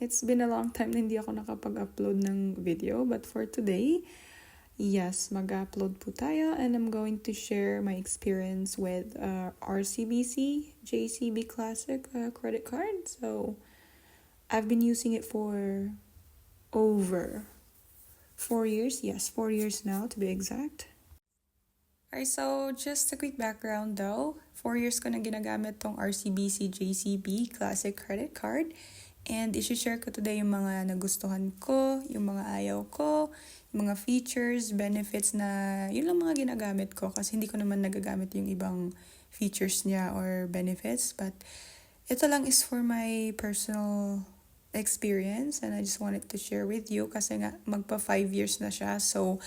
It's been a long time na hindi ako nakapag-upload ng video, but for today, yes, mag-upload po tayo and I'm going to share my experience with RCBC JCB Classic credit card. So, I've been using it for over 4 years. Yes, 4 years now to be exact. Alright, so just a quick background though. 4 years ko na ginagamit tong RCBC JCB Classic Credit Card. And isi-share ko today yung mga nagustuhan ko, yung mga ayaw ko, yung mga features, benefits na yun lang mga ginagamit ko. Kasi hindi ko naman nagagamit yung ibang features niya or benefits. But ito lang is for my personal experience and I just wanted to share with you kasi nga magpa 5 years na siya. So,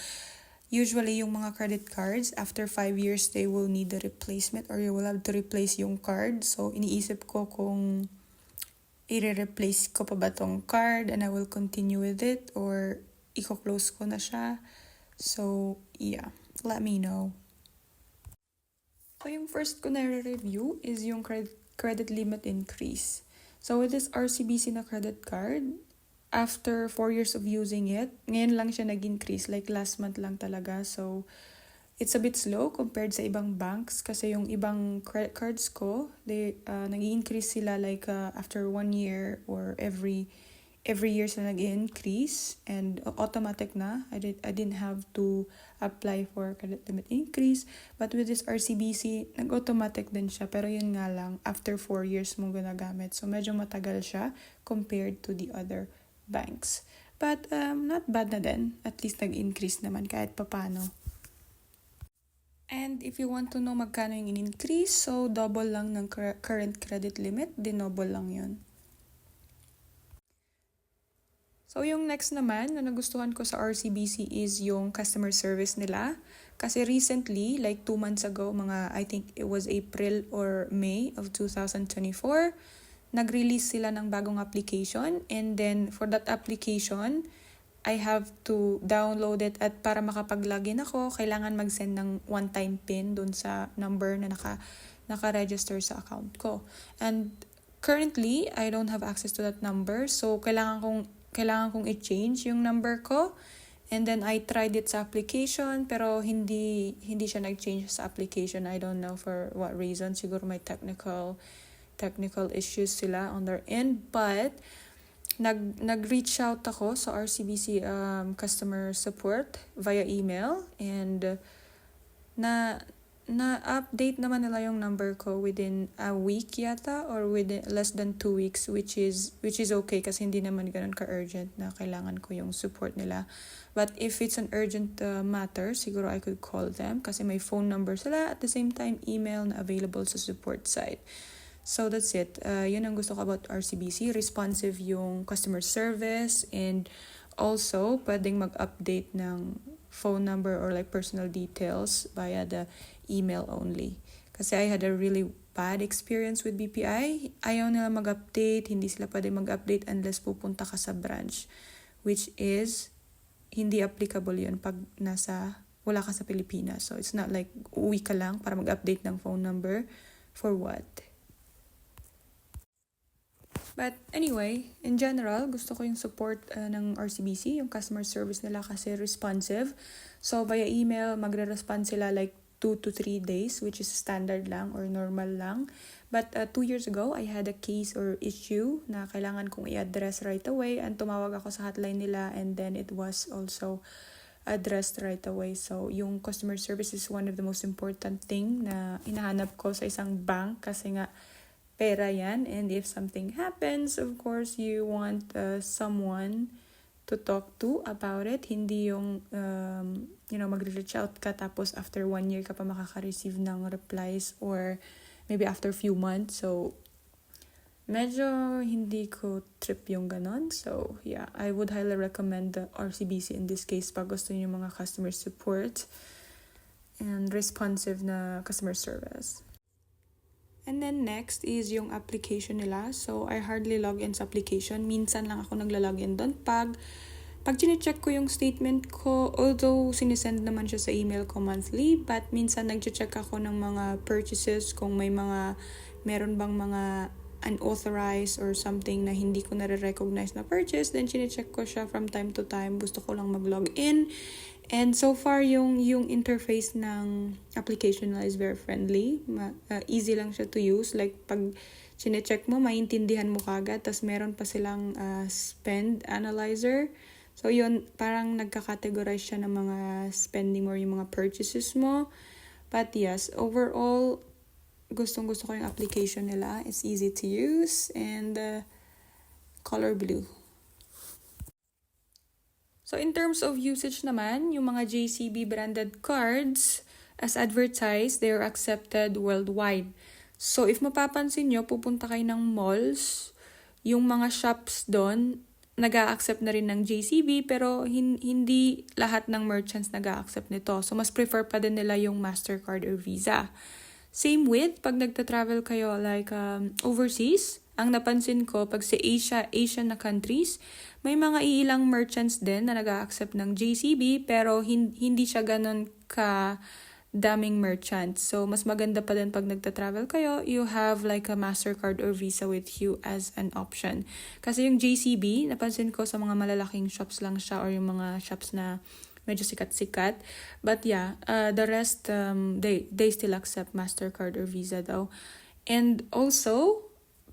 usually, yung mga credit cards, after 5 years, they will need a replacement or you will have to replace yung card. So, iniisip ko kung i-replace ko pa ba tong card and I will continue with it or i-close ko na siya. So, yeah. Let me know. So, yung first ko na review is yung credit limit increase. So, with this RCBC na credit card, after 4 years of using it, ngayon lang siya nag-increase. Like last month lang talaga. So, it's a bit slow compared sa ibang banks. Kasi yung ibang credit cards ko, nag-increase sila like after 1 year or every year sila nag-increase. And automatic na. I didn't have to apply for credit limit increase. But with this RCBC, nag-automatic din siya. Pero yun nga lang, after 4 years mo ginagamit. So, medyo matagal siya compared to the other banks. But not bad na din. At least nag-increase naman kahit papano. And if you want to know magkano yung in-increase, so double lang ng current credit limit, dinoble lang yun. So yung next naman na nagustuhan ko sa RCBC is yung customer service nila. Kasi recently, like 2 months ago, I think it was April or May of 2024, nag-release sila ng bagong application and then for that application, I have to download it at para makapag-login ako, kailangan mag-send ng one-time PIN dun sa number na naka-register sa account ko. And currently, I don't have access to that number so kailangan kong i-change yung number ko. And then I tried it sa application pero hindi siya nag-change sa application. I don't know for what reason. Siguro may technical issues sila on their end, but nag-reach out ako sa RCBC customer support via email and na-update naman nila yung number ko within a week yata or within less than 2 weeks which is okay kasi hindi naman ganun ka-urgent na kailangan ko yung support nila. But if it's an urgent matter, siguro I could call them kasi may phone number sila at the same time email na available sa support site. So that's it. Yun ang gusto ko about RCBC. Responsive yung customer service and also pwedeng mag-update ng phone number or like personal details via the email only. Kasi I had a really bad experience with BPI. Ayaw nila mag-update. Hindi sila pwedeng mag-update unless pupunta ka sa branch. Which is, hindi applicable yun pag wala ka sa Pilipinas. So it's not like uwi ka lang para mag-update ng phone number. For what? But anyway, in general, gusto ko yung support ng RCBC, yung customer service nila kasi responsive. So via email, magre-respond sila like 2 to 3 days, which is standard lang or normal lang. But 2 years ago, I had a case or issue na kailangan kong i-address right away and tumawag ako sa hotline nila and then it was also addressed right away. So yung customer service is one of the most important thing na hinahanap ko sa isang bank kasi nga pera yan, and if something happens, of course, you want someone to talk to about it. Hindi yung, mag-reach out ka tapos after 1 year ka pa makaka-receive ng replies or maybe after few months. So, medyo hindi ko trip yung ganon. So, yeah, I would highly recommend the RCBC in this case pag gusto niyo mga customer support and responsive na customer service. And then next is yung application nila. So, I hardly log in sa application. Minsan lang ako nagla-login doon. Pag chine-check ko yung statement ko, although sinisend naman siya sa email ko monthly, but minsan nag-check ako ng mga purchases kung meron bang mga unauthorized or something na hindi ko nare-recognize na purchase, then chinecheck ko siya from time to time. Gusto ko lang mag-log in. And so far, yung interface ng application na is very friendly. Easy lang siya to use. Like, pag chinecheck mo, maintindihan mo kagad. Tapos meron pa silang spend analyzer. So yun, parang nagka-categorize siya ng mga spending or yung mga purchases mo. But yes, overall, gustong-gusto ko yung application nila. It's easy to use and color blue. So in terms of usage naman, yung mga JCB branded cards, as advertised, they are accepted worldwide. So if mapapansin nyo, pupunta kayo ng malls, yung mga shops doon, nag-a-accept na rin ng JCB, pero hindi lahat ng merchants nag-a-accept nito. So mas prefer pa din nila yung MasterCard or Visa. Same with, pag nagta-travel kayo like overseas, ang napansin ko, pag sa Asian na countries, may mga iilang merchants din na nag-a-accept ng JCB, pero hindi siya ganun ka daming merchants. So, mas maganda pa din pag nagta-travel kayo, you have like a MasterCard or Visa with you as an option. Kasi yung JCB, napansin ko sa mga malalaking shops lang siya or yung mga shops na medyo sikat-sikat. But yeah, the rest, they still accept MasterCard or Visa daw. And also,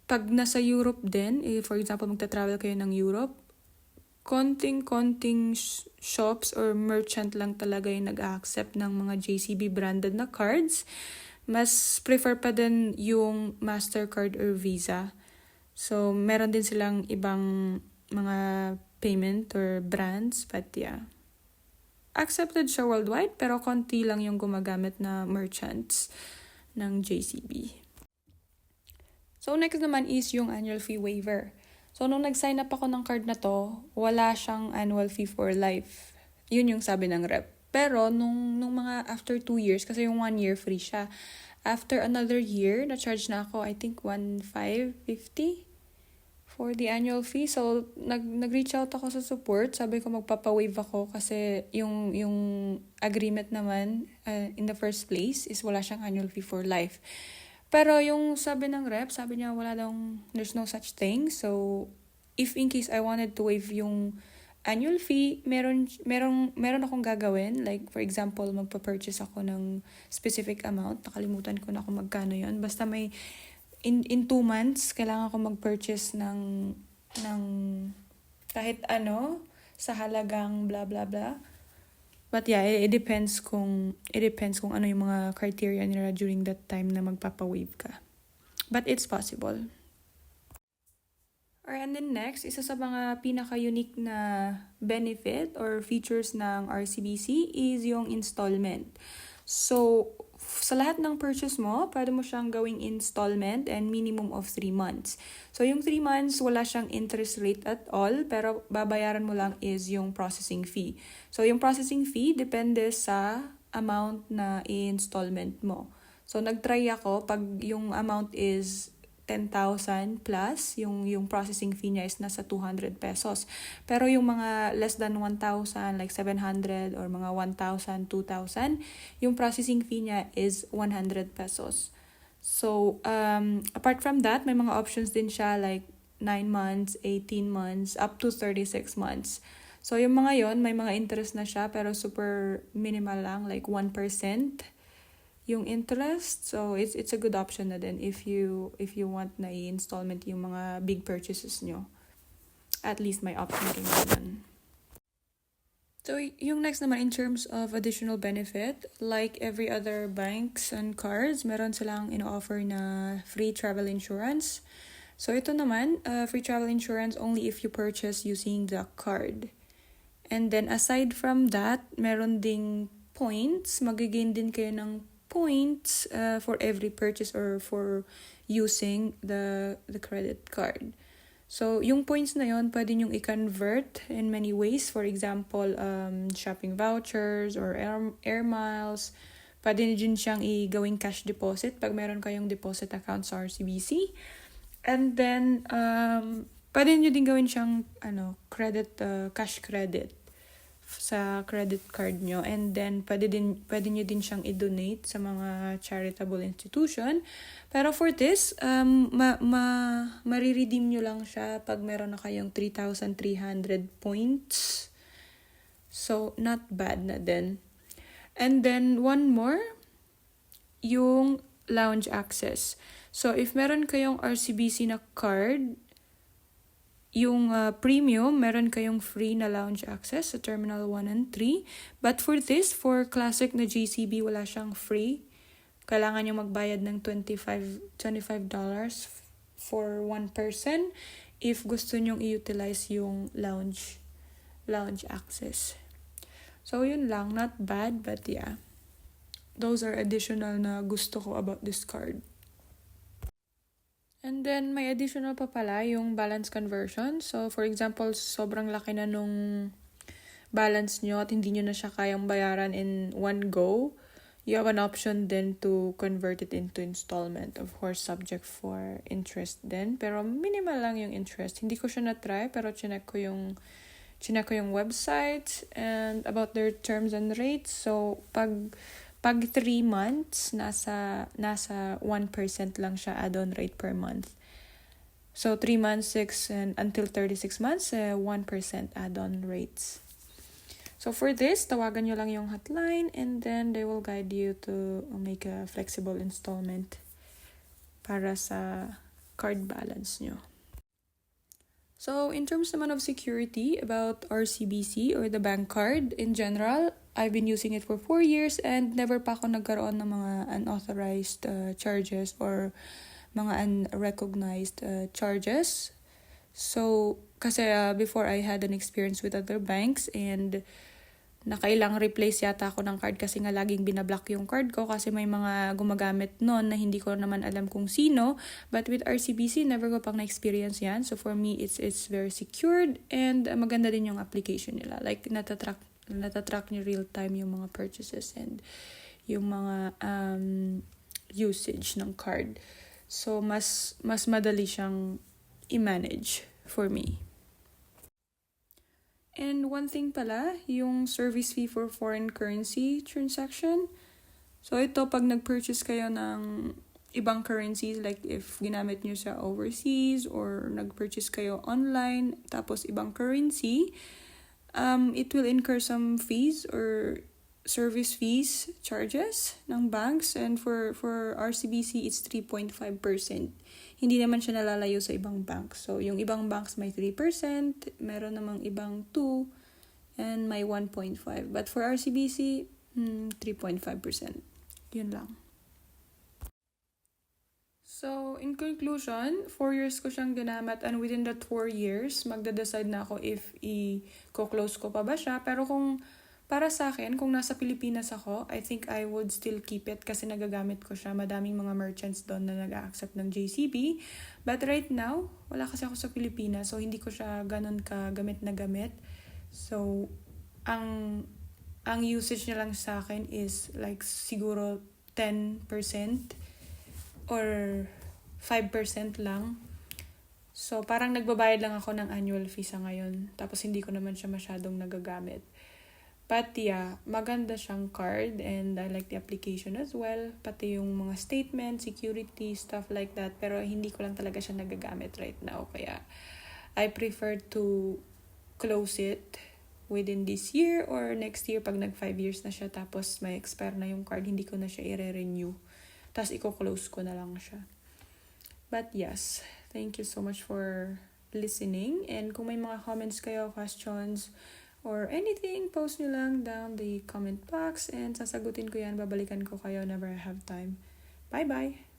pag nasa Europe din, for example, magta-travel kayo ng Europe, konting shops or merchant lang talaga yung nag-accept ng mga JCB branded na cards. Mas prefer pa din yung MasterCard or Visa. So, meron din silang ibang mga payment or brands. But yeah, accepted siya worldwide, pero konti lang yung gumagamit na merchants ng JCB. So, next naman is yung annual fee waiver. So, nung nag-sign up ako ng card na to, wala siyang annual fee for life. Yun yung sabi ng rep. Pero, nung mga after 2 years, kasi yung 1 year free siya. After another year, na-charge na ako, I think, 1,550 for the annual fee. So, nag-reach out ako sa support. Sabi ko, magpapa-waive ako kasi yung agreement naman in the first place is wala siyang annual fee for life. Pero yung sabi ng rep, sabi niya there's no such thing. So, if in case I wanted to waive yung annual fee, meron akong gagawin. Like, for example, magpa-purchase ako ng specific amount. Nakalimutan ko na kung magkano yun. Basta may, in 2 months, kailangan ko mag-purchase ng kahit ano, sa halagang blah, blah, blah. But yeah, it depends kung ano yung mga criteria nila during that time na magpapa-waive ka. But it's possible. Alright, and then next, isa sa mga pinaka-unique na benefit or features ng RCBC is yung installment. So, sa lahat ng purchase mo, pwede mo siyang gawing installment and minimum of 3 months. So, yung 3 months, wala siyang interest rate at all, pero babayaran mo lang is yung processing fee. So, yung processing fee, depende sa amount na i-installment mo. So, nag-try ako, pag yung amount is 10,000 plus, yung processing fee niya is nasa 200 pesos. Pero yung mga less than 1,000, like 700 or mga 1,000, 2,000, yung processing fee niya is 100 pesos. So, apart from that, may mga options din siya like 9 months, 18 months, up to 36 months. So, yung mga yon may mga interest na siya, pero super minimal lang, like 1%. Yung interest. So, it's a good option na din if you want na i-installment yung mga big purchases nyo. At least may option rin naman. So, yung next naman in terms of additional benefit, like every other banks and cards, meron silang in-offer na free travel insurance. So, ito naman, free travel insurance only if you purchase using the card. And then, aside from that, meron ding points. Magigain din kayo ng points for every purchase or for using the credit card. So, yung points na yon pwede nyong i-convert in many ways. For example, shopping vouchers or air miles. Pwede nyo din siyang i-gawing cash deposit pag meron kayong deposit account sa RCBC. And then, pwede nyo din gawin siyang cash credit sa credit card nyo. And then, pwede nyo din siyang i-donate sa mga charitable institution. Pero for this, mariredeem nyo lang siya pag meron na kayong 3,300 points. So, not bad na din. And then, one more, yung lounge access. So, if meron kayong RCBC na card, yung premium, meron kayong free na lounge access sa Terminal 1 and 3. But for this, for classic na JCB, wala siyang free. Kailangan nyo magbayad ng $25 for one person if gusto nyong i-utilize yung lounge access. So, yun lang. Not bad, but yeah. Those are additional na gusto ko about this card. And then, may additional pa pala yung balance conversion. So, for example, sobrang laki na nung balance nyo at hindi nyo na siya kayang bayaran in one go. You have an option then to convert it into installment. Of course, subject for interest din. Pero minimal lang yung interest. Hindi ko siya na-try, pero chinek ko yung website and about their terms and rates. So, pag 3 months, nasa 1% lang siya add-on rate per month. So, 3 months, 6, and until 36 months, 1% add-on rates. So, for this, tawagan nyo lang yung hotline and then they will guide you to make a flexible installment para sa card balance nyo. So, in terms naman of security about RCBC or the bank card in general, I've been using it for 4 years and never pa ako nagkaroon ng mga unauthorized charges or mga unrecognized charges. So, kasi before I had an experience with other banks and nakailang replace yata ako ng card kasi nga laging binablock yung card ko kasi may mga gumagamit nun na hindi ko naman alam kung sino. But with RCBC, never ko pang na-experience yan. So for me, it's very secured and maganda din yung application nila. Like, natatrack niyo real time yung mga purchases and yung mga usage ng card. So, mas madali siyang i-manage for me. And one thing pala, yung service fee for foreign currency transaction. So, ito pag nag-purchase kayo ng ibang currencies, like if ginamit nyo sa overseas or nag-purchase kayo online, tapos ibang currency, it will incur some fees or service fees charges ng banks. And for RCBC, it's 3.5%. Hindi naman siya nalalayo sa ibang banks. So, yung ibang banks may 3%, meron namang ibang 2%, and may 1.5%. But for RCBC, 3.5%. Yun lang. So, in conclusion, 4 years ko siyang ginamit and within that 4 years, magda-decide na ako if i-close ko pa ba siya. Pero kung para sa akin, kung nasa Pilipinas ako, I think I would still keep it kasi nagagamit ko siya. Madaming mga merchants doon na nag-accept ng JCB. But right now, wala kasi ako sa Pilipinas. So, hindi ko siya ganun kagamit na gamit. So, ang usage niya lang sa akin is like siguro 10% or 5% lang. So, parang nagbabayad lang ako ng annual fee sa ngayon. Tapos, hindi ko naman siya masyadong nagagamit. But yeah, maganda siyang card and I like the application as well. Pati yung mga statement, security, stuff like that. Pero hindi ko lang talaga siya nagagamit right now. Kaya I prefer to close it within this year or next year pag nag 5 years na siya tapos may expire na yung card, hindi ko na siya i-renew. Tapos i-close ko na lang siya. But yes, thank you so much for listening. And kung may mga comments kayo, questions, or anything, post nyo lang down the comment box and sasagutin ko yan, babalikan ko kayo whenever I have time. Bye-bye!